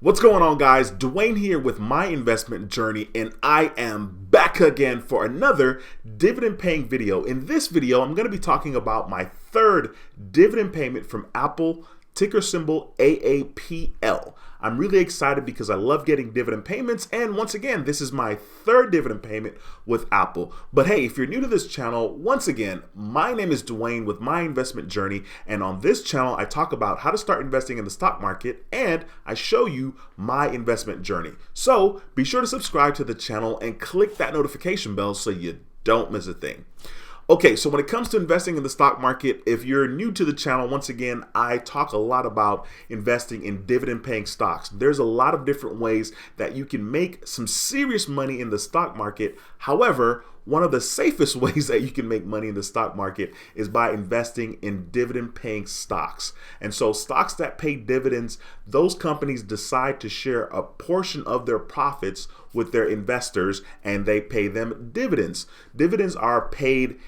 What's going on, guys? Dwayne here with my investment journey, and I am back again for another dividend paying video. In this video, I'm going to be talking about my third dividend payment from Apple, ticker symbol AAPL. I'm really excited because I love getting dividend payments, and once again, this is my third dividend payment with Apple. But hey, if you're new to this channel, once again, my name is Dwayne with my investment journey, and on this channel, I talk about how to start investing in the stock market, and I show you my investment journey. So be sure to subscribe to the channel and click that notification bell so you don't miss a thing. Okay, so when it comes to investing in the stock market, if you're new to the channel, once again, I talk a lot about investing in dividend paying stocks. There's a lot of different ways that you can make some serious money in the stock market. However, one of the safest ways that you can make money in the stock market is by investing in dividend paying stocks. And so stocks that pay dividends, those companies decide to share a portion of their profits with their investors, and they pay them dividends. Dividends are paid,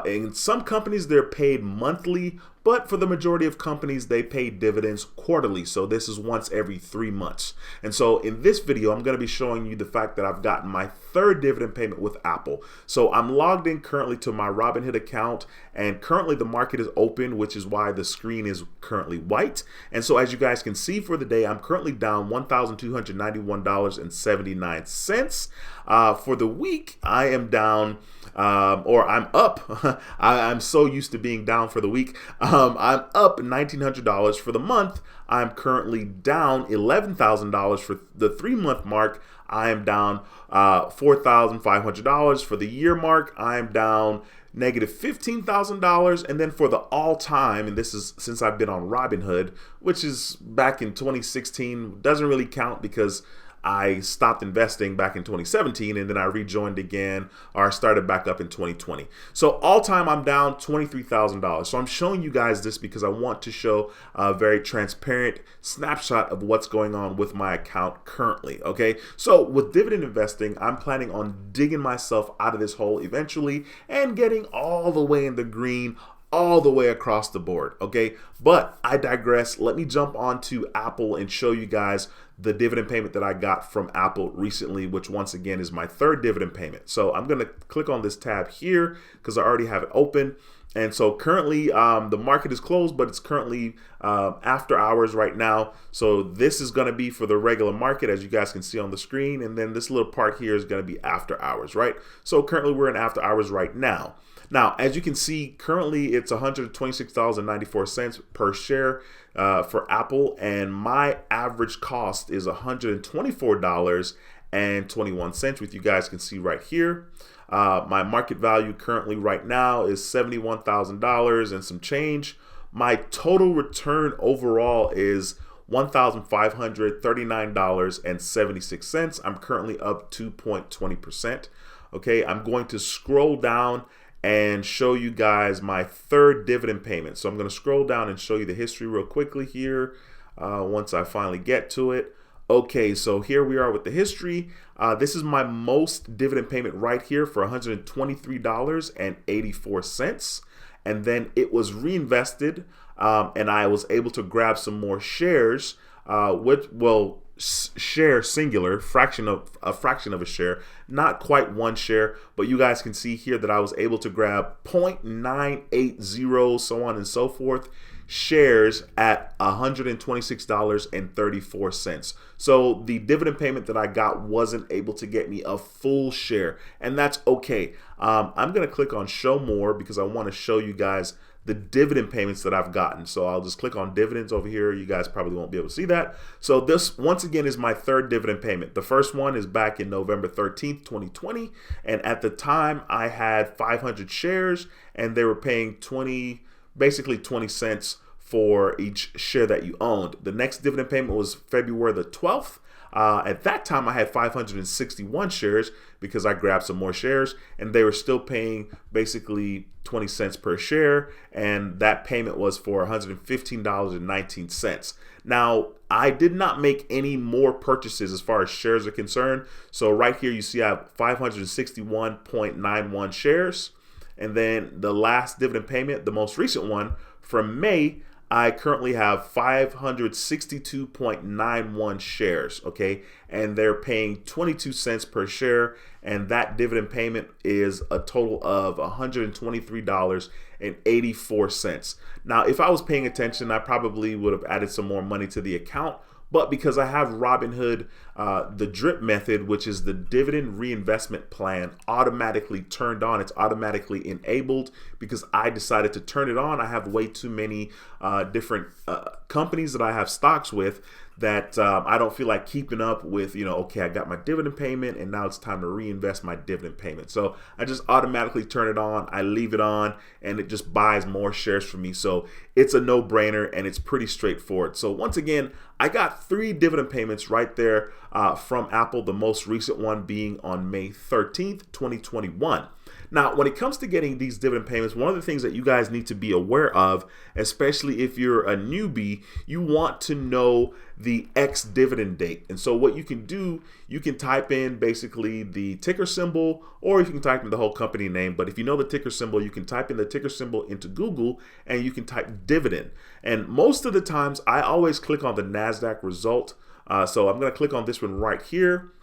in some companies they're paid monthly, but for the majority of companies, they pay dividends quarterly. So this is once every 3 months. And so in this video, I'm going to be showing you the fact that I've gotten my third dividend payment with Apple. So I'm logged in currently to my Robinhood account, and currently the market is open, which is why the screen is currently white. And so as you guys can see for the day, I'm currently down $1,291.79. For the week, I am down, or I'm up. I'm so used to being down for the week. I'm up $1,900 for the month. I'm currently down $11,000 for the 3-month mark. I am down $4,500 for the year mark. I am down negative $15,000, and then for the all-time, and this is since I've been on Robinhood, which is back in 2016, doesn't really count because I stopped investing back in 2017, and then I rejoined again, or I started back up in 2020. So all time I'm down $23,000. So I'm showing you guys this because I want to show a very transparent snapshot of what's going on with my account currently, okay? So with dividend investing, I'm planning on digging myself out of this hole eventually and getting all the way in the green, all the way across the board, okay? But I digress. Let me jump onto Apple and show you guys the dividend payment that I got from Apple recently, which once again is my third dividend payment. So I'm gonna click on this tab here because I already have it open. And so currently the market is closed, but it's currently after hours right now. So this is gonna be for the regular market, as you guys can see on the screen. And then this little part here is gonna be after hours, right? So currently we're in after hours right now. Now, as you can see, currently it's $126.94 per share for Apple, and my average cost is $124.21, which you guys can see right here. My market value currently right now is $71,000 and some change. My total return overall is $1,539.76. I'm currently up 2.20%. Okay, I'm going to scroll down and show you guys my third dividend payment. So I'm going to scroll down and show you the history real quickly here once I finally get to it. Okay, so here we are with the history. This is my most dividend payment right here for $123.84. And then it was reinvested, and I was able to grab some more shares, share singular, fraction of a share, not quite one share, but you guys can see here that I was able to grab 0.980, so on and so forth, shares at $126.34. So the dividend payment that I got wasn't able to get me a full share, and that's okay. I'm gonna click on show more because I want to show you guys the dividend payments that I've gotten. So I'll just click on dividends over here. You guys probably won't be able to see that. So this, once again, is my third dividend payment. The first one is back in November 13th, 2020. And at the time I had 500 shares, and they were paying basically 20 cents for each share that you owned. The next dividend payment was February the 12th. At that time, I had 561 shares because I grabbed some more shares, and they were still paying basically 20 cents per share, and that payment was for $115.19. Now, I did not make any more purchases as far as shares are concerned. So right here, you see I have 561.91 shares, and then the last dividend payment, the most recent one from May, I currently have 562.91 shares, okay? And they're paying 22 cents per share, and that dividend payment is a total of $123.84. Now, if I was paying attention, I probably would have added some more money to the account, but because I have Robinhood, the drip method, which is the dividend reinvestment plan, automatically turned on. It's automatically enabled because I decided to turn it on. I have way too many different companies that I have stocks with that I don't feel like keeping up with, okay, I got my dividend payment and now it's time to reinvest my dividend payment. So I just automatically turn it on, I leave it on, and it just buys more shares for me. So it's a no-brainer and it's pretty straightforward. So once again, I got 3 dividend payments right there from Apple, the most recent one being on May 13th, 2021. Now, when it comes to getting these dividend payments, one of the things that you guys need to be aware of, especially if you're a newbie, you want to know the ex-dividend date. And so what you can do, you can type in basically the ticker symbol, or you can type in the whole company name. But if you know the ticker symbol, you can type in the ticker symbol into Google and you can type dividend. And most of the times, I always click on the NASDAQ result. So I'm going to click on this one right here.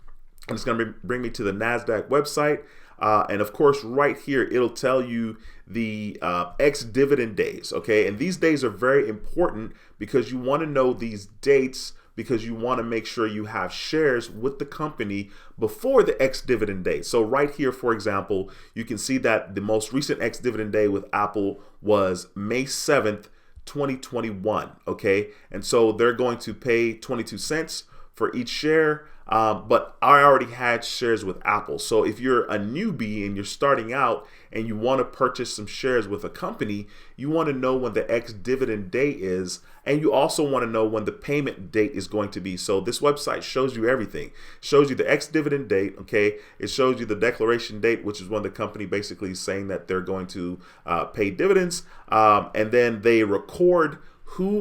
And it's going to bring me to the NASDAQ website. And of course, right here, it'll tell you the ex-dividend days, okay? And these days are very important because you want to know these dates because you want to make sure you have shares with the company before the ex-dividend date. So right here, for example, you can see that the most recent ex-dividend day with Apple was May 7th, 2021, okay? And so they're going to pay 22 cents for each share. But I already had shares with Apple. So if you're a newbie and you're starting out and you want to purchase some shares with a company, you want to know when the ex-dividend date is, and you also want to know when the payment date is going to be. So this website shows you everything. It shows you the ex-dividend date, okay? It shows you the declaration date, which is when the company basically is saying that they're going to pay dividends. And then they record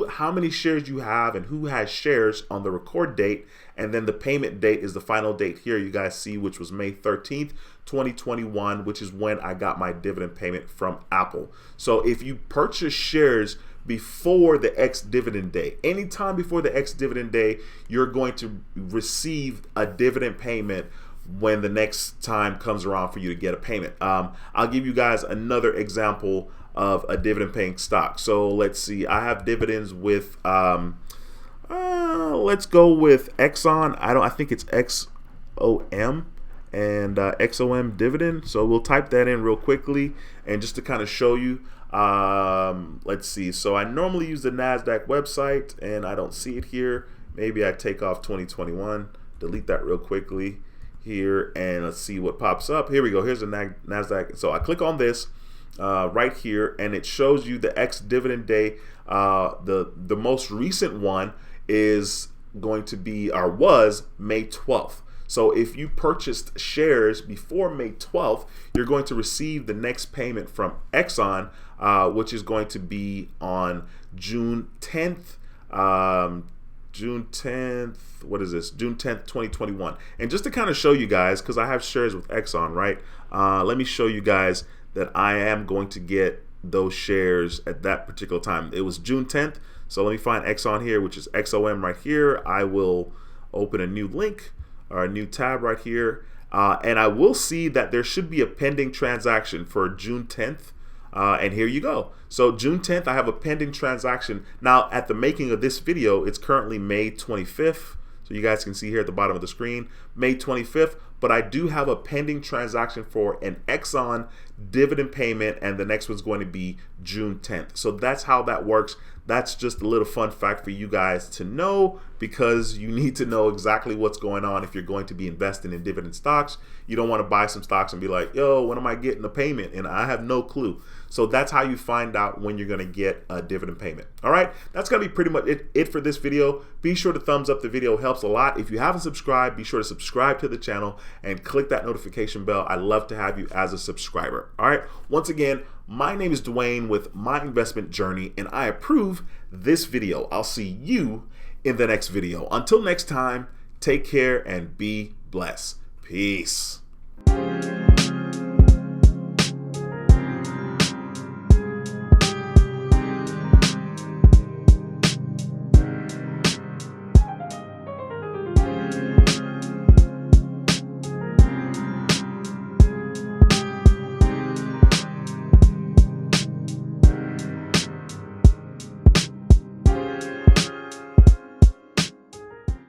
how many shares you have and who has shares on the record date, and then the payment date is the final date here you guys see, which was May 13th, 2021, which is when I got my dividend payment from Apple. So if you purchase shares before the ex-dividend day, anytime before the ex-dividend day, you're going to receive a dividend payment when the next time comes around for you to get a payment. I'll give you guys another example of a dividend paying stock. So let's see, I have dividends with let's go with Exxon. I think it's XOM and XOM dividend. So we'll type that in real quickly, and just to kind of show you, let's see. So I normally use the NASDAQ website and I don't see it here. Maybe I take off 2021, delete that real quickly here, and let's see what pops up. Here we go. Here's the NASDAQ. So I click on this right here, and it shows you the ex-dividend day. The most recent one is going to be, or was, May 12th. So if you purchased shares before May 12th, you're going to receive the next payment from Exxon, which is going to be on June 10th. June 10th, what is this? June 10th, 2021. And just to kind of show you guys, because I have shares with Exxon, right? Let me show you guys that I am going to get those shares at that particular time. It was June 10th. So let me find Exxon here, which is XOM right here. I will open a new link or a new tab right here. And I will see that there should be a pending transaction for June 10th. And here you go. So June 10th, I have a pending transaction. Now, at the making of this video, it's currently May 25th. So you guys can see here at the bottom of the screen, May 25th. But I do have a pending transaction for an Exxon dividend payment, and the next one's going to be June 10th. So that's how that works. That's just a little fun fact for you guys to know, because you need to know exactly what's going on if you're going to be investing in dividend stocks. You don't want to buy some stocks and be like, yo, when am I getting a payment? And I have no clue. So that's how you find out when you're going to get a dividend payment. All right, that's going to be pretty much it for this video. Be sure to thumbs up the video, helps a lot. If you haven't subscribed, be sure to subscribe to the channel and click that notification bell. I love to have you as a subscriber. All right, once again, my name is Dwayne with My Investment Journey, and I approve this video. I'll see you in the next video. Until next time, take care and be blessed. Peace.